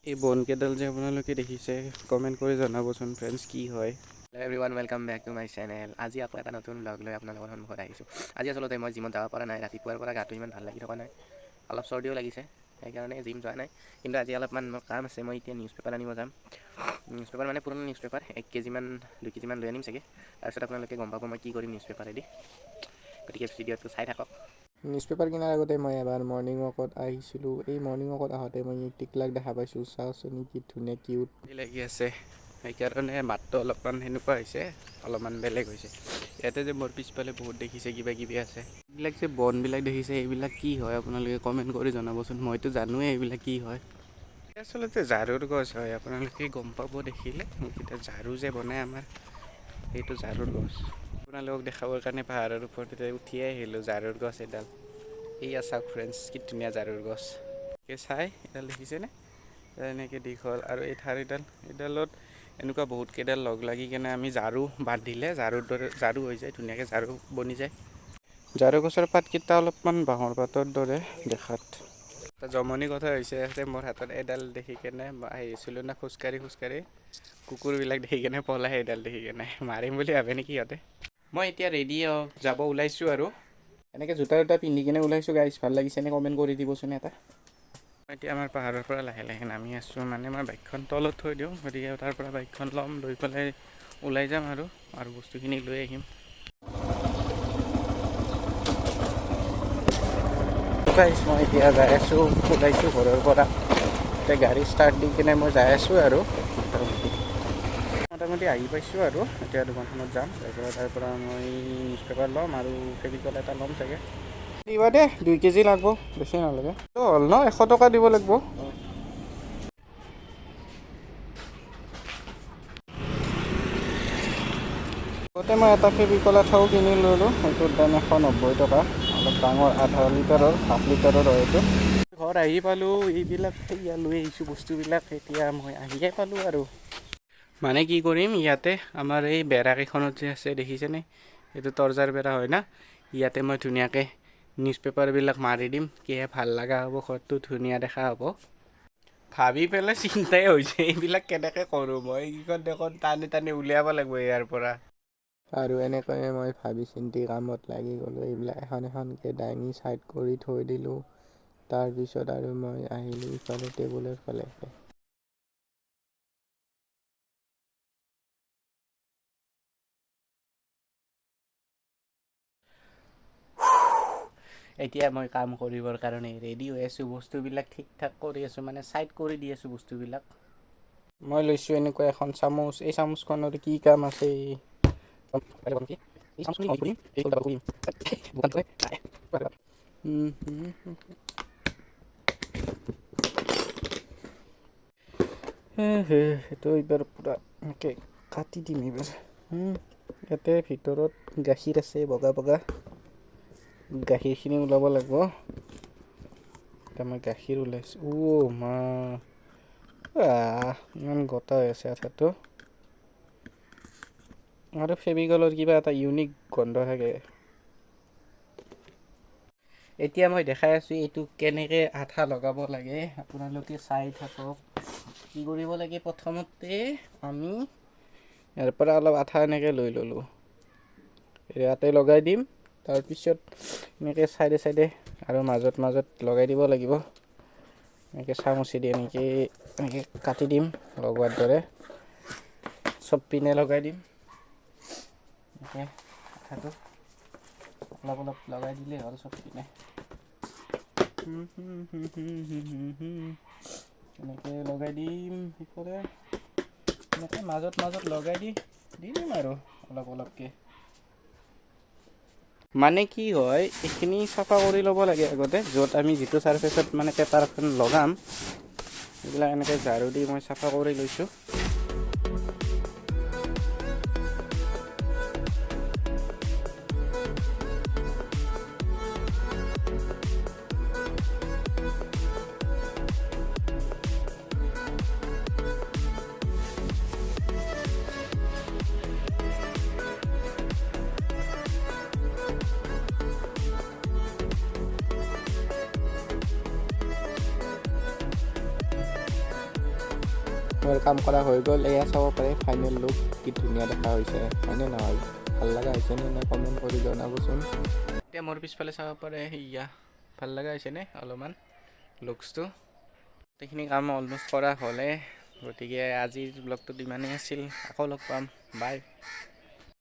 এই বনকেইডাল যে আপোনালোকে দেখিছে কমেণ্ট কৰি জনাবচোন ফ্ৰেণ্ডছ কি হয়। Hello' everyone, welcome back to my channel. আজি আকৌ এটা নতুন ব্লগ লৈ আপোনালোকৰ সন্মুখত আহিছোঁ। আজি আচলতে মই জিমত যাব পৰা নাই, ৰাতিপুৱাৰ পৰা গাটো ইমান ভাল লাগি থকা নাই, অলপ চৰ্দিও লাগিছে, সেইকাৰণে জিম যোৱা নাই। কিন্তু আজি অলপমান মোৰ কাম আছে, মই এতিয়া নিউজ পেপাৰ আনিব যাম। নিউজ পেপাৰ মানে পুৰণা নিউজ পেপাৰ 1 কেজিমান 2 কেজিমান লৈ আনিম চাগে। তাৰপিছত আপোনালোকে গম পাব মই কি কৰিম নিউজ পেপাৰেদি। গতিকে ভিডিঅ'টো চাই থাকক। নিউজ পেপাৰ কিনাৰ আগতে মই এবাৰ মৰ্ণিং ৱাকত আহিছিলোঁ। এই মৰ্ণিং ৱাকত আহোঁতে মই টিকলাক দেখা পাইছোঁ। চাওঁচোন কি ধুনীয়া কিউট লাগি আছে, সেইকাৰণে মাতটো অলপমান সেনেকুৱা হৈছে, অলপমান বেলেগ হৈছে। ইয়াতে যে মোৰ পিছফালে বহুত দেখিছে কিবা কিবি আছে, এইবিলাক যে বনবিলাক দেখিছে এইবিলাক কি হয় আপোনালোকে কমেণ্ট কৰি জনাবচোন। মইতো জানোৱেই এইবিলাক কি হয়। আচলতে ঝাৰুৰ গছ হয়, আপোনালোকে গম পাব দেখিলে। এতিয়া ঝাৰু যে বনায় আমাৰ, সেইটো ঝাৰুৰ গছ। আপোনালোকক দেখাবৰ কাৰণে পাহাৰৰ ওপৰত উঠিয়ে আহিলোঁ। ঝাৰুৰ গছ এডাল, এইয়া চাওক ফ্ৰেণ্ডছ, কি ধুনীয়া ঝাৰুৰ গছ। চাই এডাল দেখিছেনে, এনেকৈ দীঘল আৰু এই এইডালত এনেকুৱা বহুত কেইডাল লগ লাগি কেনে আমি ঝাৰু বান্ধিলে ঝাৰুৰ দৰে ঝাৰু হৈ যায়, ধুনীয়াকৈ ঝাৰু বনি যায়। ঝাৰু গছৰ পাতকেইটা অলপমান বাঁহৰ পাতৰ দৰে দেখাত। জমনি কথা হৈছে যে মোৰ হাতত এডাল দেখি কেনে আহিছিলোঁ না, খোজকাঢ়ি কুকুৰবিলাক দেখি কেনে পলাই, এডাল দেখি কেনে মাৰিম বুলি ভাবে নেকি সিহঁতে। মই এতিয়া ৰেডি যাব ওলাইছোঁ আৰু এনেকৈ জোতা পিন্ধি কেনে ওলাইছোঁ। গাইজ ভাল লাগিছেনে কমেণ্ট কৰি দিবচোন এটা। মই এতিয়া আমাৰ পাহাৰৰ পৰা লাহে লাহে নামি আছোঁ, মানে মই বাইকখন তলত থৈ দিওঁ, গতিকে তাৰ পৰা বাইকখন ল'ম, লৈ পেলাই ওলাই যাম আৰু বস্তুখিনি লৈ আহিম। মই এতিয়া যাই আছোঁ, ওলাইছোঁ ঘৰৰ পৰা। এতিয়া গাড়ী ষ্টাৰ্ট দি কিনে মই যাই আছোঁ আৰু মোটামুটি আহি পাইছোঁ আৰু এতিয়া দোকানখনত যাম। তাৰ পৰা মই নিউজ পেপাৰ ল'ম আৰু ফেভিকল এটা ল'ম চাগে। দিবা দে, 2 কেজি লাগিব, বেছি নালাগে। হ'ল ন, 100 টকা দিব লাগিব। আগতে মই এটা ফেভিকল এটাও কিনি ল'লোঁ, সেইটোৰ দাম 190 টকা। অলপ ডাঙৰ, 1/2 লিটাৰৰ, 1/2 লিটাৰৰ হয় এইটো। ঘৰ আহি পালোঁ, এইবিলাক সেয়া লৈ আহিছোঁ বস্তুবিলাক। এতিয়া মই আহিয়ে পালোঁ আৰু মানে কি কৰিম, ইয়াতে আমাৰ এই বেৰাকেইখনত যে আছে দেখিছেনে, এইটো তৰ্জাৰ বেৰা হয় না, ইয়াতে মই ধুনীয়াকৈ নিউজ পেপাৰবিলাক মাৰি দিম। কিহে ভাল লগা হ'ব, ঘৰটো ধুনীয়া দেখা হ'ব। ভাবি পেলাই চিন্তাই হৈছে, এইবিলাক কেনেকৈ কৰোঁ মই। এইকেইখন দেখোন টানি উলিয়াব লাগিব ইয়াৰ পৰা। আৰু এনেকৈয়ে মই ভাবি চিন্তি কামত লাগি গ'লোঁ। এইবিলাক এখন এখনকৈ দাঙি ছাইড কৰি থৈ দিলোঁ। তাৰপিছত আৰু মই আহিলোঁ ইফালে টেবুলৰ ফালে। এতিয়া মই কাম কৰিবৰ কাৰণে ৰেডি হৈ আছোঁ, বস্তুবিলাক ঠিক ঠাক কৰি আছোঁ, মানে ছাইড কৰি দি আছোঁ বস্তুবিলাক। মই লৈছোঁ এনেকুৱা এখন চামুচ। এই চামুচখনৰ কি কাম আছে, সেইটো এইবাৰ পূৰা এনেকৈ কাটি দিম এইবাৰ। ইয়াতে ভিতৰত গাখীৰ আছে, বগা গাখীৰখিনি ওলাব লাগিব। এতিয়া মই গাখীৰ ওলাইছোঁ। মা, ইমান গোটা হৈ আছে আঠাটো। আৰু ফেভিকলৰ কিবা এটা ইউনিক গোন্ধ থাকে। এতিয়া মই দেখাই আছোঁ এইটো কেনেকৈ আঠা লগাব লাগে, আপোনালোকে চাই থাকক। কি কৰিব লাগে, প্ৰথমতে আমি ইয়াৰ পৰা অলপ আঠা এনেকৈ লৈ ল'লোঁ, ইয়াতে লগাই দিম। তাৰপিছত এনেকৈ চাইডে আৰু মাজত লগাই দিব লাগিব। এনেকৈ চামুচেদি এনেকৈ কাটি দিম লগোৱাৰ দৰে, চব পিনে লগাই দিম। এনেকৈ আঠাটো অলপ লগাই দিলেই হ'ল চব পিনে। এনেকৈ লগাই দিম, সিফালে এনেকৈ মাজত লগাই দি দিম আৰু অলপকৈ। মানে কি হয়, এইখিনি চাফা কৰি ল'ব লাগে আগতে, য'ত আমি যিটো ছাৰফেচত মানে পেপাৰখন লগাম, এইবিলাক এনেকৈ ঝাৰু দি মই চাফা কৰি লৈছোঁ। মোৰ কাম কৰা হৈ গ'ল। এয়া চাব পাৰে ফাইনেল লুক, কি ধুনীয়া দেখা হৈছে হয়নে নহয়, ভাল লগা হৈছে নে কমেণ্ট কৰি জনাবচোন। এতিয়া মোৰ পিছফালে চাব পাৰে সেয়া ভাল লগা হৈছেনে অলপমান লুকছটো। গোটেইখিনি কাম অলম'ষ্ট কৰা হ'লে, গতিকে আজিৰ ব্লগটোত ইমানেই আছিল। আকৌ লগ পাম, বাই।